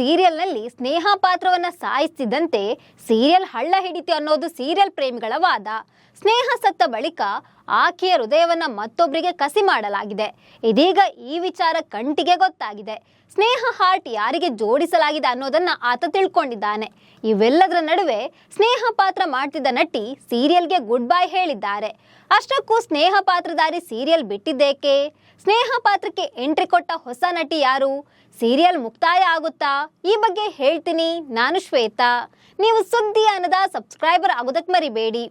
ಸೀರಿಯಲ್ನಲ್ಲಿ ಸ್ನೇಹ ಪಾತ್ರವನ್ನ ಸಾಯಿಸ್ತಿದ್ದಂತೆ ಸೀರಿಯಲ್ ಹಳ್ಳ ಹಿಡಿತು ಅನ್ನೋದು ಸೀರಿಯಲ್ ಪ್ರೇಮಿಗಳ ವಾದ. ಸ್ನೇಹ ಸತ್ತ ಬಳಿಕ ಆಕೆಯ ಹೃದಯವನ್ನ ಮತ್ತೊಬ್ಬರಿಗೆ ಕಸಿ ಮಾಡಲಾಗಿದೆ. ಇದೀಗ ಈ ವಿಚಾರ ಕಂಟಿಗೆ ಗೊತ್ತಾಗಿದೆ. ಸ್ನೇಹ ಹಾರ್ಟ್ ಯಾರಿಗೆ ಜೋಡಿಸಲಾಗಿದೆ ಅನ್ನೋದನ್ನ ಆತ ತಿಳ್ಕೊಂಡಿದ್ದಾನೆ. ಇವೆಲ್ಲದರ ನಡುವೆ ಸ್ನೇಹ ಪಾತ್ರ ಮಾಡ್ತಿದ್ದ ನಟಿ ಸೀರಿಯಲ್ಗೆ ಗುಡ್ ಬೈ ಹೇಳಿದ್ದಾರೆ. ಅಷ್ಟಕ್ಕೂ ಸ್ನೇಹ ಪಾತ್ರಧಾರಿ ಸೀರಿಯಲ್ ಬಿಟ್ಟಿದ್ದೇಕೆ? ಸ್ನೇಹ ಪಾತ್ರಕ್ಕೆ ಎಂಟ್ರಿ ಕೊಟ್ಟ ಹೊಸ ನಟಿ ಯಾರು? ಸೀರಿಯಲ್ ಮುಕ್ತಾಯ ಆಗುತ್ತಾ? ಈ ಬಗ್ಗೆ ಹೇಳ್ತೀನಿ. ನಾನು ಶ್ವೇತಾ. ನೀವು ಸುದ್ದಿ ಅನ್ನದ ಸಬ್ಸ್ಕ್ರೈಬರ್ ಆಗೋದಕ್ಕೆ ಮರಿಬೇಡಿ.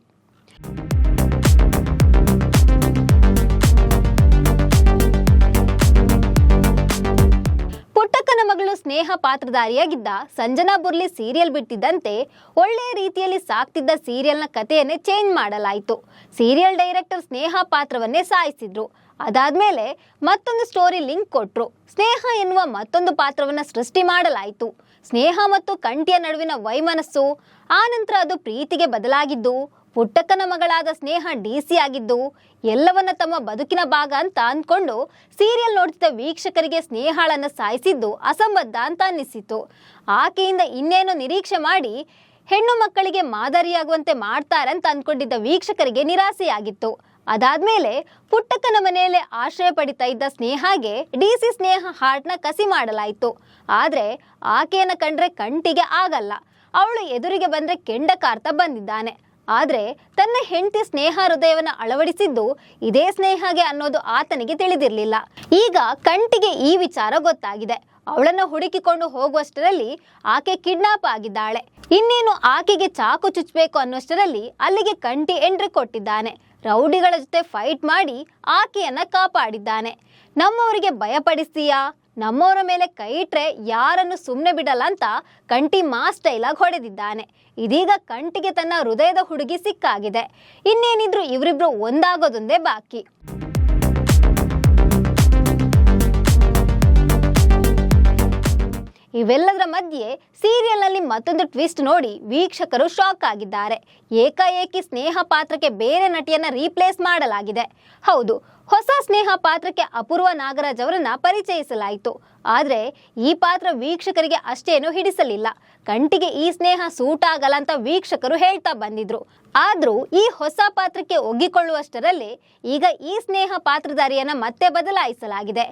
ಪುಟ್ಟಕ್ಕನ ಮಗಳು ಸ್ನೇಹ ಪಾತ್ರಧಾರಿಯಾಗಿದ್ದ ಸಂಜನಾ ಬುರ್ಲಿ ಸೀರಿಯಲ್ ಬಿಟ್ಟಿದ್ದಂತೆ ಒಳ್ಳೆಯ ರೀತಿಯಲ್ಲಿ ಸಾಕ್ತಿದ್ದ ಸೀರಿಯಲ್ನ ಕಥೆಯನ್ನೇ ಚೇಂಜ್ ಮಾಡಲಾಯಿತು. ಸೀರಿಯಲ್ ಡೈರೆಕ್ಟರ್ ಸ್ನೇಹ ಪಾತ್ರವನ್ನೇ ಸಾಯಿಸಿದ್ರು. ಅದಾದ್ಮೇಲೆ ಮತ್ತೊಂದು ಸ್ಟೋರಿ ಲಿಂಕ್ ಕೊಟ್ರು. ಸ್ನೇಹ ಎನ್ನುವ ಮತ್ತೊಂದು ಪಾತ್ರವನ್ನ ಸೃಷ್ಟಿ ಮಾಡಲಾಯಿತು. ಸ್ನೇಹ ಮತ್ತು ಕಂಠಿಯ ನಡುವಿನ ವೈಮನಸ್ಸು, ಆ ನಂತರ ಅದು ಪ್ರೀತಿಗೆ ಬದಲಾಗಿದ್ದು, ಪುಟ್ಟಕ್ಕನ ಮಗಳಾದ ಸ್ನೇಹ DC ಆಗಿದ್ದು, ಎಲ್ಲವನ್ನ ತಮ್ಮ ಬದುಕಿನ ಭಾಗ ಅಂತ ಅಂದ್ಕೊಂಡು ಸೀರಿಯಲ್ ನೋಡ್ತಿದ್ದ ವೀಕ್ಷಕರಿಗೆ ಸ್ನೇಹಾಳನ್ನ ಸಾಯಿಸಿದ್ದು ಅಸಂಬದ್ಧ ಅಂತ ಅನ್ನಿಸಿತು. ಆಕೆಯಿಂದ ಇನ್ನೇನು ನಿರೀಕ್ಷೆ ಮಾಡಿ ಹೆಣ್ಣು ಮಕ್ಕಳಿಗೆ ಮಾದರಿಯಾಗುವಂತೆ ಮಾಡ್ತಾರಂತ ಅಂದ್ಕೊಂಡಿದ್ದ ವೀಕ್ಷಕರಿಗೆ ನಿರಾಸೆಯಾಗಿತ್ತು. ಅದಾದ್ಮೇಲೆ ಪುಟ್ಟಕ್ಕನ ಮನೆಯಲ್ಲೇ ಆಶ್ರಯ ಪಡಿತಾ ಇದ್ದ ಸ್ನೇಹಾಗೆ DC ಸ್ನೇಹ ಹಾರ್ಟ್ನ ಕಸಿ ಮಾಡಲಾಯಿತು. ಆದ್ರೆ ಆಕೆಯನ್ನ ಕಂಡ್ರೆ ಕಂಟಿಗೆ ಆಗಲ್ಲ. ಅವಳು ಎದುರಿಗೆ ಬಂದ್ರೆ ಕೆಂಡ ಕಾರ್ತಾ ಬಂದಿದ್ದಾನೆ. ಆದ್ರೆ ತನ್ನ ಹೆಂಡತಿ ಸ್ನೇಹ ಹೃದಯವನ್ನ ಅಳವಡಿಸಿದ್ದು ಇದೇ ಸ್ನೇಹಗೆ ಅನ್ನೋದು ಆತನಿಗೆ ತಿಳಿದಿರಲಿಲ್ಲ. ಈಗ ಕಂಟಿಗೆ ಈ ವಿಚಾರ ಗೊತ್ತಾಗಿದೆ. ಅವಳನ್ನ ಹುಡುಕಿಕೊಂಡು ಹೋಗುವಷ್ಟರಲ್ಲಿ ಆಕೆ ಕಿಡ್ನಾಪ್ ಆಗಿದ್ದಾಳೆ. ಇನ್ನೇನು ಆಕೆಗೆ ಚಾಕು ಚುಚ್ಚಬೇಕು ಅನ್ನೋಷ್ಟರಲ್ಲಿ ಅಲ್ಲಿಗೆ ಕಂಟಿ ಎಂಟ್ರಿ ಕೊಟ್ಟಿದ್ದಾನೆ. ರೌಡಿಗಳ ಜೊತೆ ಫೈಟ್ ಮಾಡಿ ಆಕೆಯನ್ನ ಕಾಪಾಡಿದ್ದಾನೆ. ನಮ್ಮವರಿಗೆ ಭಯಪಡಿಸ್ತೀಯಾ? ನಮ್ಮವರ ಮೇಲೆ ಕೈ ಇಟ್ರೆ ಯಾರನ್ನು ಸುಮ್ಮನೆ ಬಿಡಲ್ಲ ಅಂತ ಕಂಟಿ ಮಾಸ್ ಡೈಲಾಗ್ ಹೊಡೆದಿದ್ದಾನೆ. ಇದೀಗ ಕಂಟಿಗೆ ತನ್ನ ಹೃದಯದ ಹುಡುಗಿ ಸಿಕ್ಕಾಗಿದೆ. ಇನ್ನೇನಿದ್ರು ಇವರಿಬ್ರು ಒಂದಾಗೋದೊಂದೇ ಬಾಕಿ. ಇವೆಲ್ಲದರ ಮಧ್ಯೆ ಸೀರಿಯಲ್ನಲ್ಲಿ ಮತ್ತೊಂದು ಟ್ವಿಸ್ಟ್ ನೋಡಿ ವೀಕ್ಷಕರು ಶಾಕ್ ಆಗಿದ್ದಾರೆ. ಏಕಾಏಕಿ ಸ್ನೇಹ ಪಾತ್ರಕ್ಕೆ ಬೇರೆ ನಟಿಯನ್ನ ರೀಪ್ಲೇಸ್ ಮಾಡಲಾಗಿದೆ. ಹೌದು, ಹೊಸ ಸ್ನೇಹ ಪಾತ್ರಕ್ಕೆ ಅಪೂರ್ವ ನಾಗರಾಜ್ ಅವರನ್ನ ಪರಿಚಯಿಸಲಾಯಿತು. ಆದ್ರೆ ಈ ಪಾತ್ರ ವೀಕ್ಷಕರಿಗೆ ಅಷ್ಟೇನು ಹಿಡಿಸಲಿಲ್ಲ. ಕಂಟಿಗೆ ಈ ಸ್ನೇಹ ಸೂಟ್ ಆಗಲ್ಲ ಅಂತ ವೀಕ್ಷಕರು ಹೇಳ್ತಾ ಬಂದಿದ್ರು. ಆದ್ರೂ ಈ ಹೊಸ ಪಾತ್ರಕ್ಕೆ ಒಗ್ಗಿಕೊಳ್ಳುವಷ್ಟರಲ್ಲೇ ಈಗ ಈ ಸ್ನೇಹ ಪಾತ್ರಧಾರಿಯನ್ನ ಮತ್ತೆ ಬದಲಾಯಿಸಲಾಗಿದೆ.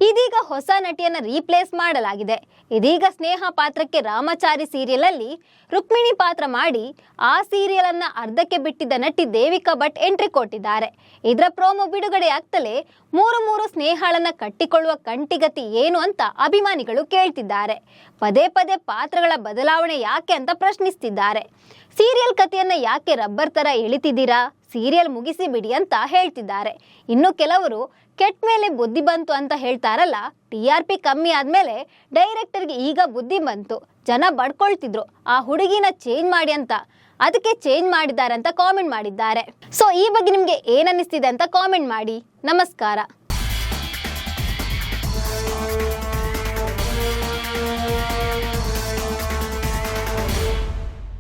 ಇದೀಗ ಹೊಸ ನಟಿಯನ್ನ ರೀಪ್ಲೇಸ್ ಮಾಡಲಾಗಿದೆ. ಇದೀಗ ಸ್ನೇಹ ಪಾತ್ರಕ್ಕೆ ರಾಮಚಾರಿ ಸೀರಿಯಲ್ ಅಲ್ಲಿ ರುಕ್ಮಿಣಿ ಪಾತ್ರ ಮಾಡಿ ಆ ಸೀರಿಯಲ್ ಅನ್ನ ಅರ್ಧಕ್ಕೆ ಬಿಟ್ಟಿದ್ದ ನಟಿ ದೇವಿಕಾ ಭಟ್ ಎಂಟ್ರಿ ಕೊಟ್ಟಿದ್ದಾರೆ. ಇದರ ಪ್ರೋಮೋ ಬಿಡುಗಡೆ ಆಗ್ತಲೇ ಮೂರು ಸ್ನೇಹಾಳನ್ನ ಕಟ್ಟಿಕೊಳ್ಳುವ ಕಂಟಿಗತಿ ಏನು ಅಂತ ಅಭಿಮಾನಿಗಳು ಕೇಳ್ತಿದ್ದಾರೆ. ಪದೇ ಪದೇ ಪಾತ್ರಗಳ ಬದಲಾವಣೆ ಯಾಕೆ ಅಂತ ಪ್ರಶ್ನಿಸ್ತಿದ್ದಾರೆ. ಸೀರಿಯಲ್ ಕಥೆಯನ್ನ ಯಾಕೆ ರಬ್ಬರ್ ತರ ಎಳಿತಿದ್ದೀರಾ? ಸೀರಿಯಲ್ ಮುಗಿಸಿ ಬಿಡಿ ಅಂತ ಹೇಳ್ತಿದ್ದಾರೆ. ಇನ್ನು ಕೆಲವರು ಕೆಟ್ಟ ಮೇಲೆ ಬುದ್ಧಿ ಬಂತು ಅಂತ ಹೇಳ್ತಾರಲ್ಲ, TRP ಕಮ್ಮಿ ಆದ್ಮೇಲೆ ಡೈರೆಕ್ಟರ್ಗೆ ಈಗ ಬುದ್ಧಿ ಬಂತು. ಜನ ಬಡ್ಕೊಳ್ತಿದ್ರು ಆ ಹುಡುಗಿನ ಚೇಂಜ್ ಮಾಡಿ ಅಂತ, ಅದಕ್ಕೆ ಚೇಂಜ್ ಮಾಡಿದ್ದಾರೆ ಅಂತ ಕಾಮೆಂಟ್ ಮಾಡಿದ್ದಾರೆ. ಸೊ ಈ ಬಗ್ಗೆ ನಿಮ್ಗೆ ಏನನ್ನಿಸ್ತಿದೆ ಅಂತ ಕಾಮೆಂಟ್ ಮಾಡಿ. ನಮಸ್ಕಾರ.